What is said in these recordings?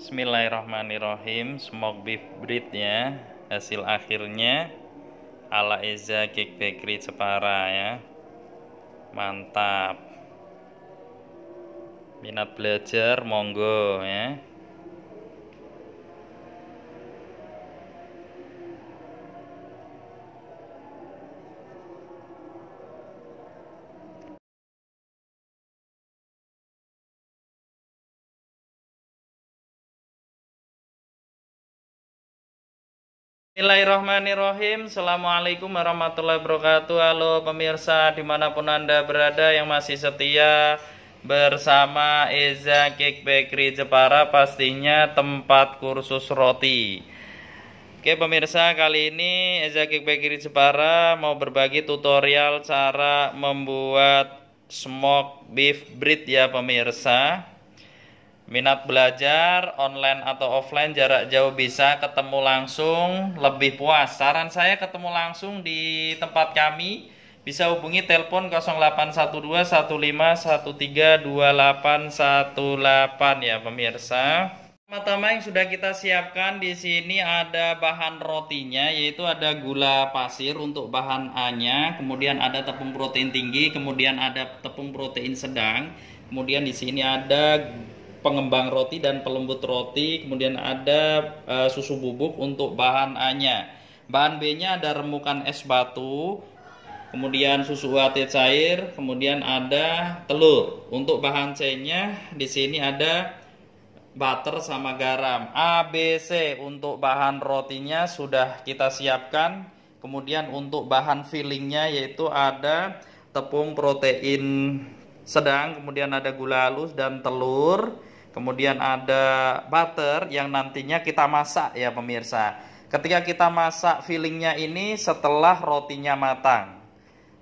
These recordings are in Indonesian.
Bismillahirrahmanirrahim. Smoke beef breed ya. Hasil akhirnya ala Eza Cake Bakery Jepara ya. Mantap. Minat belajar monggo ya. Bismillahirrahmanirrahim. Assalamualaikum warahmatullahi wabarakatuh. Halo pemirsa dimanapun Anda berada yang masih setia bersama Eza Cake Bakery Jepara, pastinya tempat kursus roti. Oke pemirsa, kali ini Eza Cake Bakery Jepara mau berbagi tutorial cara membuat smoke beef bread ya pemirsa. Minat belajar online atau offline jarak jauh bisa, ketemu langsung lebih puas. Saran saya ketemu langsung di tempat kami. Bisa hubungi telepon 081215132818 ya pemirsa. Pertama-tama yang sudah kita siapkan di sini ada bahan rotinya, yaitu ada gula pasir untuk bahan A-nya, kemudian ada tepung protein tinggi, kemudian ada tepung protein sedang, kemudian di sini ada pengembang roti dan pelembut roti, kemudian ada susu bubuk untuk bahan A-nya. Bahan B-nya ada remukan es batu, kemudian susu UHT cair, kemudian ada telur. Untuk bahan C-nya di sini ada butter sama garam. A, B, C untuk bahan rotinya sudah kita siapkan. Kemudian untuk bahan fillingnya yaitu ada tepung protein sedang, kemudian ada gula halus dan telur. Kemudian ada butter yang nantinya kita masak ya pemirsa. Ketika kita masak fillingnya ini setelah rotinya matang.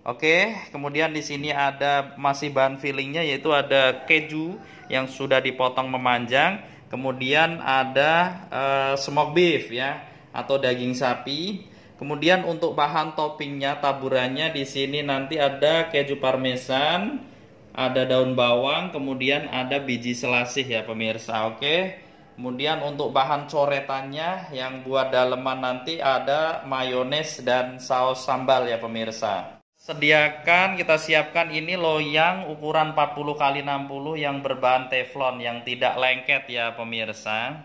Oke, kemudian di sini ada masih bahan fillingnya yaitu ada keju yang sudah dipotong memanjang. Kemudian ada smoke beef ya atau daging sapi. Kemudian untuk bahan toppingnya taburannya di sini nanti ada keju parmesan, ada daun bawang, kemudian ada biji selasih ya pemirsa. Oke. Kemudian untuk bahan coretannya yang buat daleman nanti ada mayones dan saus sambal ya pemirsa. Kita siapkan ini loyang ukuran 40 x 60 yang berbahan teflon yang tidak lengket ya pemirsa.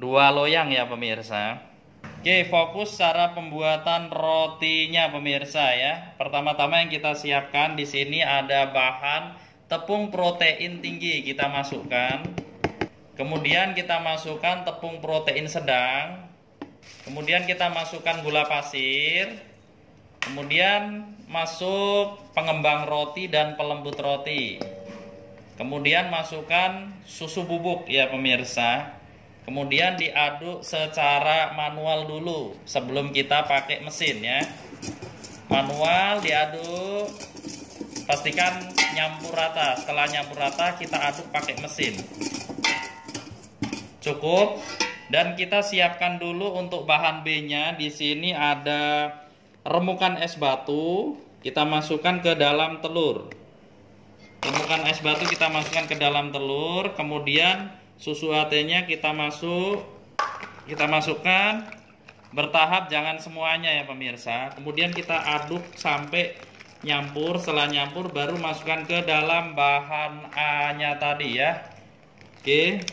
2 loyang ya pemirsa. Oke, fokus cara pembuatan rotinya pemirsa ya. Pertama-tama yang kita siapkan di sini ada bahan tepung protein tinggi kita masukkan. Kemudian kita masukkan tepung protein sedang. Kemudian kita masukkan gula pasir. Kemudian masuk pengembang roti dan pelembut roti. Kemudian masukkan susu bubuk ya pemirsa. Kemudian diaduk secara manual dulu sebelum kita pakai mesin ya. Manual diaduk, pastikan nyampur rata. Setelah nyampur rata kita aduk pakai mesin. Cukup. Dan kita siapkan dulu untuk bahan B-nya. Di sini ada remukan es batu, kita masukkan ke dalam telur. Remukan es batu kita masukkan ke dalam telur, kemudian susu AT-nya kita masukkan bertahap, jangan semuanya ya pemirsa. Kemudian kita aduk sampai nyampur. Setelah nyampur baru masukkan ke dalam bahan A-nya tadi ya. Oke.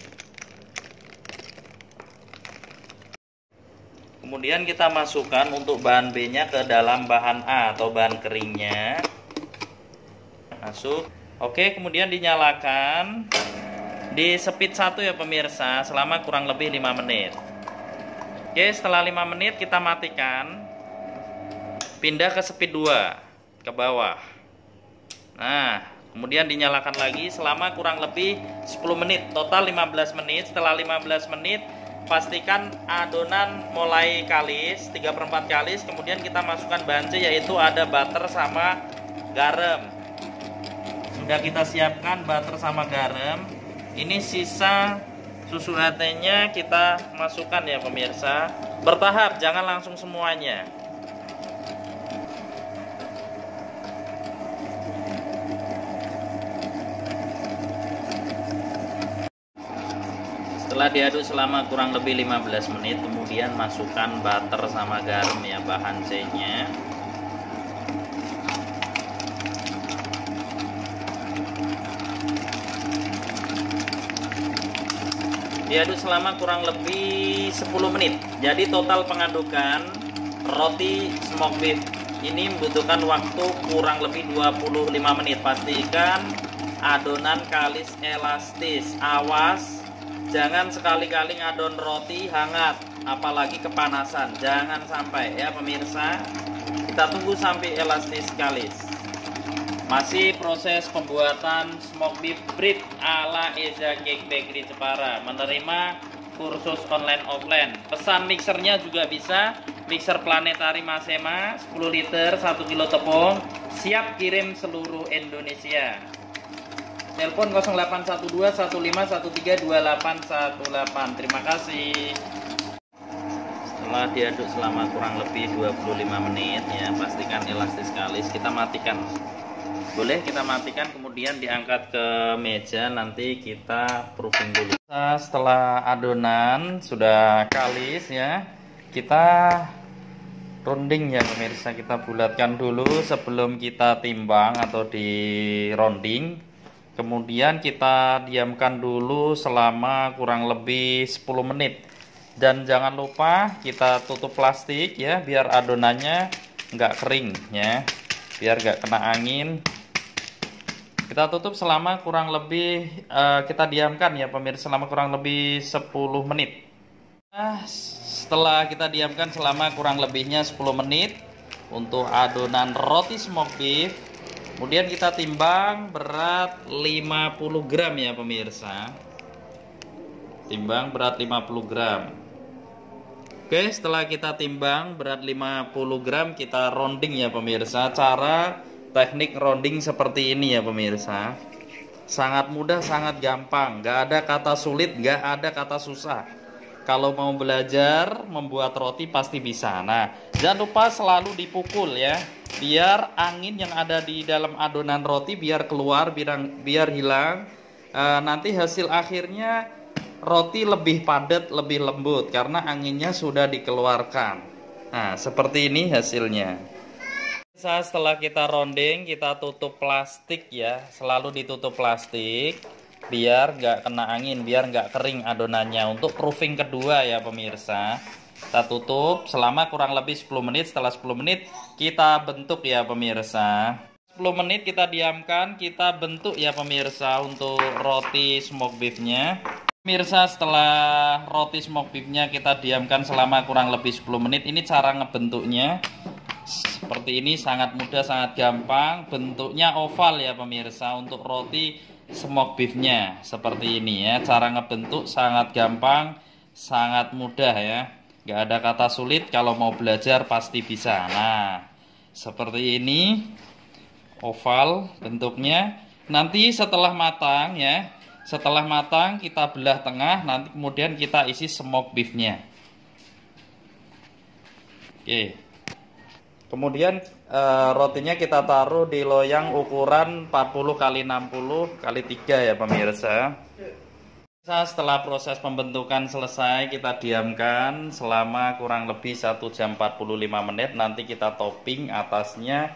Kemudian kita masukkan untuk bahan B-nya ke dalam bahan A atau bahan keringnya. Masuk. Oke, kemudian dinyalakan. Di speed 1 ya pemirsa selama kurang lebih 5 menit. Oke, setelah 5 menit kita matikan. Pindah ke speed 2 ke bawah. Nah, kemudian dinyalakan lagi selama kurang lebih 10 menit. Total 15 menit. Setelah 15 menit pastikan adonan mulai kalis 3/4 kalis. Kemudian kita masukkan bahan C yaitu ada butter sama garam. Sudah kita siapkan butter sama garam. Ini sisa susu AT-nya kita masukkan ya pemirsa. Bertahap, jangan langsung semuanya. Setelah Setelah diaduk selama kurang lebih 15 menit, kemudian masukkan butter sama garam ya, bahan C-nya. Diaduk selama kurang lebih 10 menit. Jadi total pengadukan roti smoke beef ini membutuhkan waktu kurang lebih 25 menit. Pastikan adonan kalis elastis. Awas, jangan sekali-kali ngadon roti hangat, apalagi kepanasan. Jangan sampai ya pemirsa. Kita tunggu sampai elastis kalis. Masih proses pembuatan smoke beef bread ala Eza Cake Bakery Jepara. Menerima kursus online offline. Pesan mixernya juga bisa. Mixer Planetari Masema 10 liter 1 kilo tepung, siap kirim seluruh Indonesia. Telepon 0812 1513 2818. Terima kasih. Setelah diaduk selama kurang lebih 25 menit ya, pastikan elastis kalis. Kita matikan. Boleh kita matikan, kemudian diangkat ke meja, nanti kita proofing dulu. Setelah adonan sudah kalis ya, kita rounding ya pemirsa, kita bulatkan dulu sebelum kita timbang atau di rounding. Kemudian kita diamkan dulu selama kurang lebih 10 menit. Dan jangan lupa kita tutup plastik ya, biar adonannya nggak kering ya, biar nggak kena angin. Kita tutup selama kurang lebih kita diamkan ya pemirsa selama kurang lebih 10 menit. Nah, setelah kita diamkan selama kurang lebihnya 10 menit untuk adonan roti smoke beef, kemudian kita timbang berat 50 gram ya pemirsa. Timbang berat 50 gram. Oke, setelah kita timbang berat 50 gram, kita rounding ya pemirsa. Cara teknik rounding seperti ini ya pemirsa. Sangat mudah, sangat gampang. Gak ada kata sulit, gak ada kata susah. Kalau mau belajar membuat roti pasti bisa. Nah, jangan lupa selalu dipukul ya, biar angin yang ada di dalam adonan roti biar keluar, biar hilang. Nanti hasil akhirnya roti lebih padat, lebih lembut karena anginnya sudah dikeluarkan. Nah, seperti ini hasilnya. Setelah kita rounding, kita tutup plastik ya, selalu ditutup plastik biar nggak kena angin, biar nggak kering adonannya. Untuk proofing kedua ya pemirsa, kita tutup selama kurang lebih 10 menit. Setelah 10 menit kita bentuk ya pemirsa. 10 menit kita diamkan, kita bentuk ya pemirsa untuk roti smoke beefnya. Pemirsa, setelah roti smoke beefnya kita diamkan selama kurang lebih 10 menit, ini cara ngebentuknya. Seperti ini, sangat mudah, sangat gampang. Bentuknya oval ya pemirsa untuk roti smoke beefnya. Seperti ini ya, cara ngebentuk sangat gampang, sangat mudah ya. Gak ada kata sulit, kalau mau belajar pasti bisa. Nah, seperti ini oval bentuknya. Nanti setelah matang ya, setelah matang kita belah tengah, nanti kemudian kita isi smoke beefnya. Oke. Kemudian rotinya kita taruh di loyang ukuran 40 x 60 x 3 ya pemirsa. Setelah proses pembentukan selesai, kita diamkan selama kurang lebih 1 jam 45 menit. Nanti kita topping atasnya,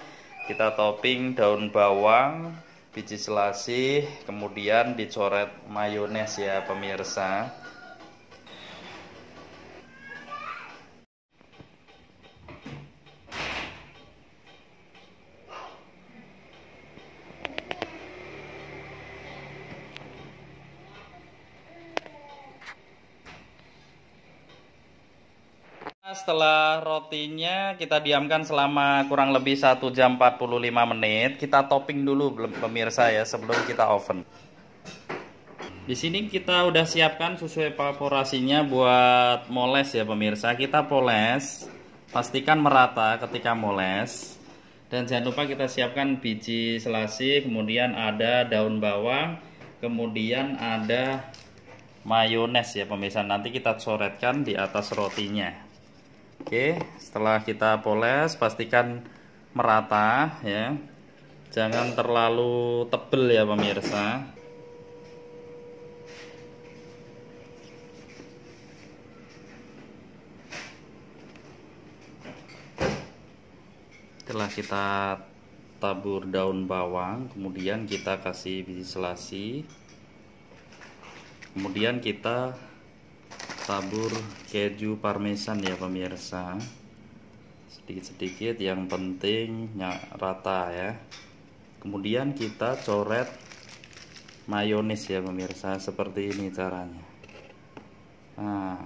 kita topping daun bawang, biji selasih, kemudian dicoret mayones ya pemirsa. Setelah rotinya kita diamkan selama kurang lebih 1 jam 45 menit, kita topping dulu pemirsa ya sebelum kita oven. Di sini kita udah siapkan susu evaporasinya buat moles ya pemirsa. Kita poles, pastikan merata ketika moles. Dan jangan lupa kita siapkan biji selasih, kemudian ada daun bawang, kemudian ada mayones ya pemirsa. Nanti kita coretkan di atas rotinya. Oke, setelah kita poles pastikan merata ya. Jangan terlalu tebel ya pemirsa. Setelah kita tabur daun bawang, kemudian kita kasih biji selasi, kemudian kita tabur keju parmesan ya pemirsa, sedikit-sedikit, yang penting rata ya. Kemudian kita coret mayones ya pemirsa, seperti ini caranya. Nah,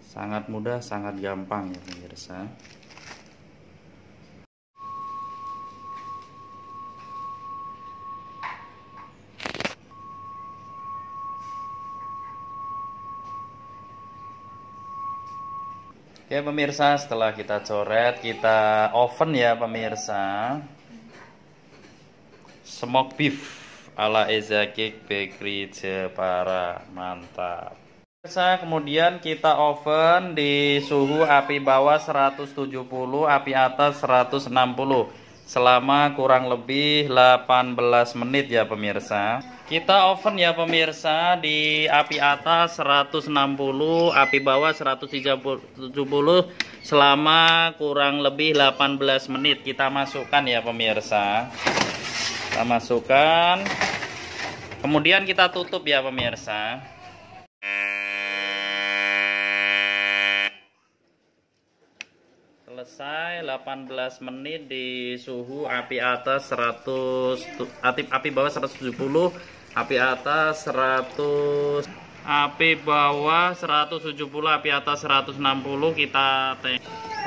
sangat mudah, sangat gampang ya pemirsa. Oke pemirsa, setelah kita coret, kita oven ya pemirsa. Smoke beef ala Eza Cake Bakery Jepara, mantap. Pemirsa, kemudian kita oven di suhu api bawah 170, api atas 160 selama kurang lebih 18 menit ya pemirsa. Kita oven ya pemirsa di api atas 160, api bawah 170 selama kurang lebih 18 menit. Kita masukkan ya pemirsa. Kita masukkan. Kemudian kita tutup ya pemirsa. Selesai 18 menit di suhu api atas 100, api bawah 170, api atas 100, api bawah 170, api atas 160. Kita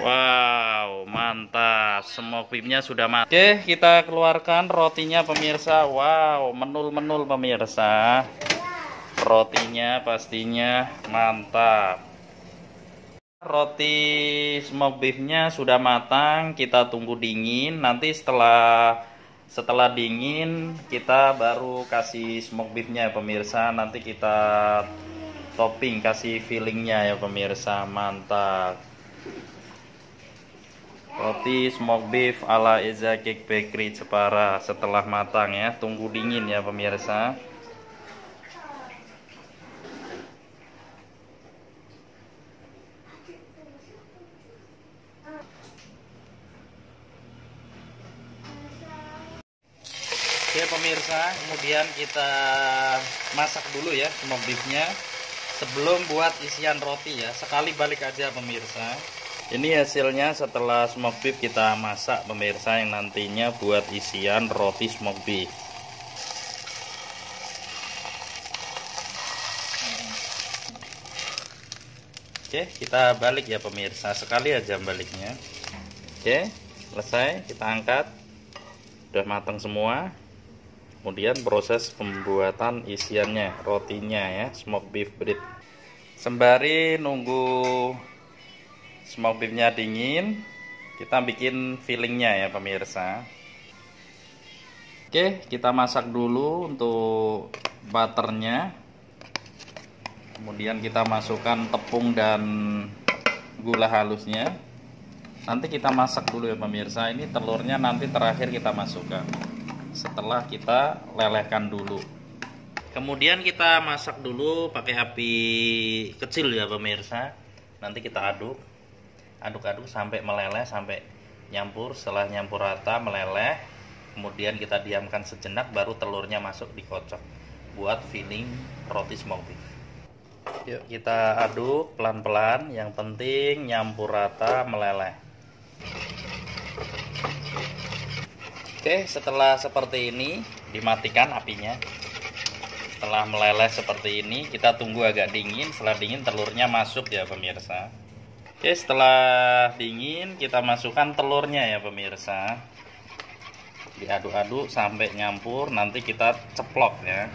wow, mantap, smoke beefnya sudah matang. Oke, kita keluarkan rotinya pemirsa. Wow, menul-menul pemirsa, rotinya pastinya mantap. Roti smoke beefnya sudah matang, kita tunggu dingin. Nanti setelah dingin kita baru kasih smoke beefnya ya pemirsa. Nanti kita topping, kasih fillingnya ya pemirsa. Mantap, roti smoke beef ala Eza Cake Bakery Jepara setelah matang ya. Tunggu dingin ya pemirsa. Oke pemirsa, kemudian kita masak dulu ya smoke beefnya sebelum buat isian roti ya. Sekali balik aja pemirsa. Ini hasilnya setelah smoke beef kita masak pemirsa, yang nantinya buat isian roti smoke beef. Oke, kita balik ya pemirsa, sekali aja baliknya. Oke, selesai, kita angkat. Udah matang semua. Kemudian proses pembuatan isiannya, rotinya ya, smoke beef bread. Sembari nunggu smoke beefnya dingin, kita bikin fillingnya ya pemirsa. Oke, kita masak dulu untuk butternya. Kemudian kita masukkan tepung dan gula halusnya. Nanti kita masak dulu ya pemirsa. Ini telurnya nanti terakhir kita masukkan setelah kita lelehkan dulu. Kemudian kita masak dulu pakai api kecil ya pemirsa. Nanti kita aduk-aduk sampai meleleh, sampai nyampur. Setelah nyampur rata, meleleh, kemudian kita diamkan sejenak, baru telurnya masuk, dikocok buat filling roti smoke beef. Yuk kita aduk pelan-pelan, yang penting nyampur rata, meleleh. Oke, setelah seperti ini dimatikan apinya. Setelah meleleh seperti ini, kita tunggu agak dingin. Setelah dingin telurnya masuk ya pemirsa. Oke, setelah dingin kita masukkan telurnya ya pemirsa. Diaduk-aduk sampai nyampur, nanti kita ceplok ya.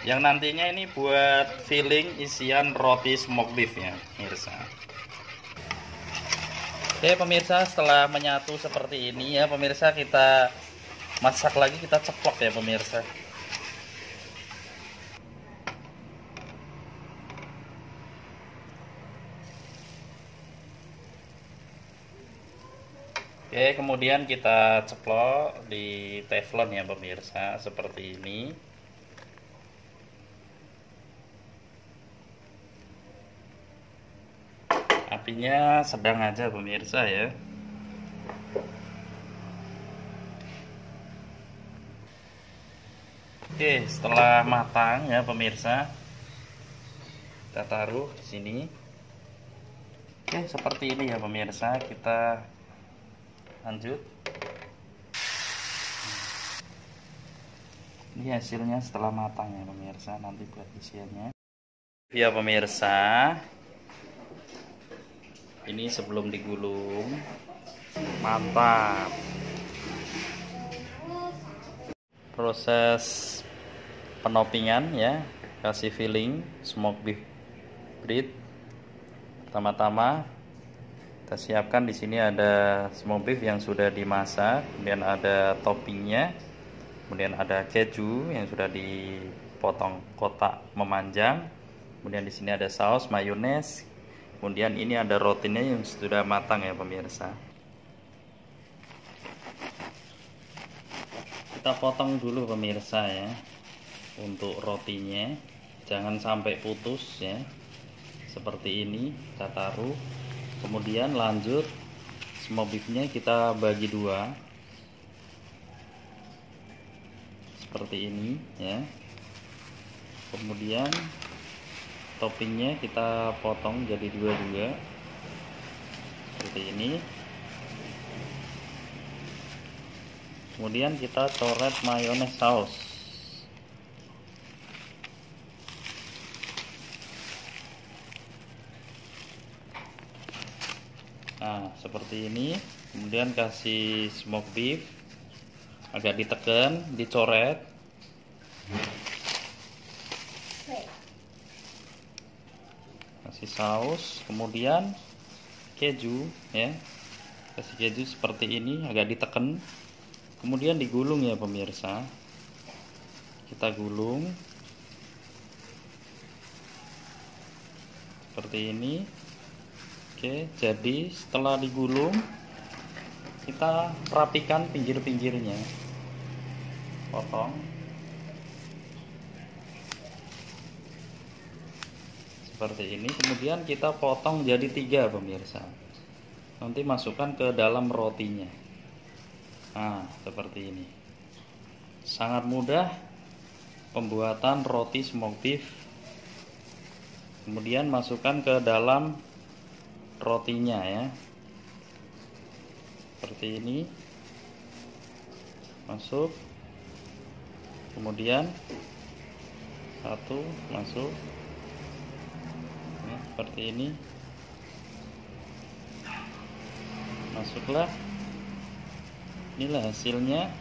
Yang nantinya ini buat filling isian roti smoke beef ya pemirsa. Oke pemirsa, setelah menyatu seperti ini ya pemirsa, kita masak lagi, kita ceplok ya pemirsa. Oke, kemudian kita ceplok di teflon ya pemirsa, seperti ini. apinya sedang aja pemirsa ya. Oke, setelah matang ya pemirsa, kita taruh di sini. Oke, seperti ini ya pemirsa. Kita lanjut. Ini hasilnya setelah matang ya pemirsa. Nanti buat isiannya. Ya pemirsa, ini sebelum digulung. Mantap. Proses penopingan ya, kasih filling smoked beef brit. Pertama-tama kita siapkan di sini ada smoked beef yang sudah dimasak, kemudian ada toppingnya, kemudian ada keju yang sudah dipotong kotak memanjang, kemudian di sini ada saus mayones, kemudian ini ada rotinya yang sudah matang ya pemirsa. Kita potong dulu pemirsa ya. Untuk rotinya jangan sampai putus ya, seperti ini kita taruh. Kemudian lanjut smoked beefnya kita bagi dua seperti ini ya. Kemudian toppingnya kita potong jadi dua-dua seperti ini. Kemudian kita coret mayones saus. Nah, seperti ini. Kemudian kasih smoked beef, agak ditekan, dicoret. Kasih saus, kemudian keju ya. Kasih keju seperti ini, agak ditekan. Kemudian digulung ya pemirsa. Kita gulung seperti ini. Oke, jadi setelah digulung kita rapikan pinggir-pinggirnya, potong seperti ini. Kemudian kita potong jadi 3 pemirsa. Nanti masukkan ke dalam rotinya. Nah, seperti ini. Sangat mudah pembuatan roti smoked beef. Kemudian masukkan ke dalam rotinya ya, seperti ini. Masuk, kemudian satu masuk ya, seperti ini. Masuklah. Inilah hasilnya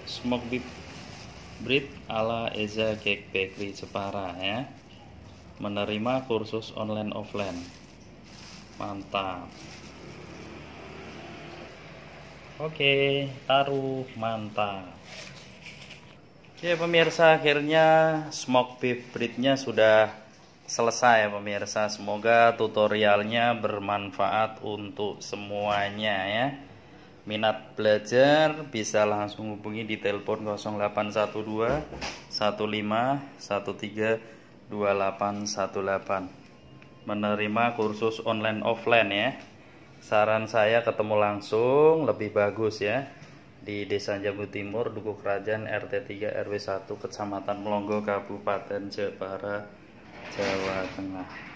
smoked beef brit ala Eza Cake Bakery Jepara ya. Menerima kursus online offline. Mantap. Oke, taruh. Mantap. Ya pemirsa, akhirnya smoked beef britnya sudah selesai ya pemirsa. Semoga tutorialnya bermanfaat untuk semuanya ya. Minat belajar bisa langsung hubungi di telepon 0812 15 13 2818. Menerima kursus online offline ya. Saran saya ketemu langsung lebih bagus ya. Di Desa Jambu Timur, Dukuh Kerajaan, RT 3 RW 1, Kecamatan Melongo, Kabupaten Jepara, Jawa Tengah.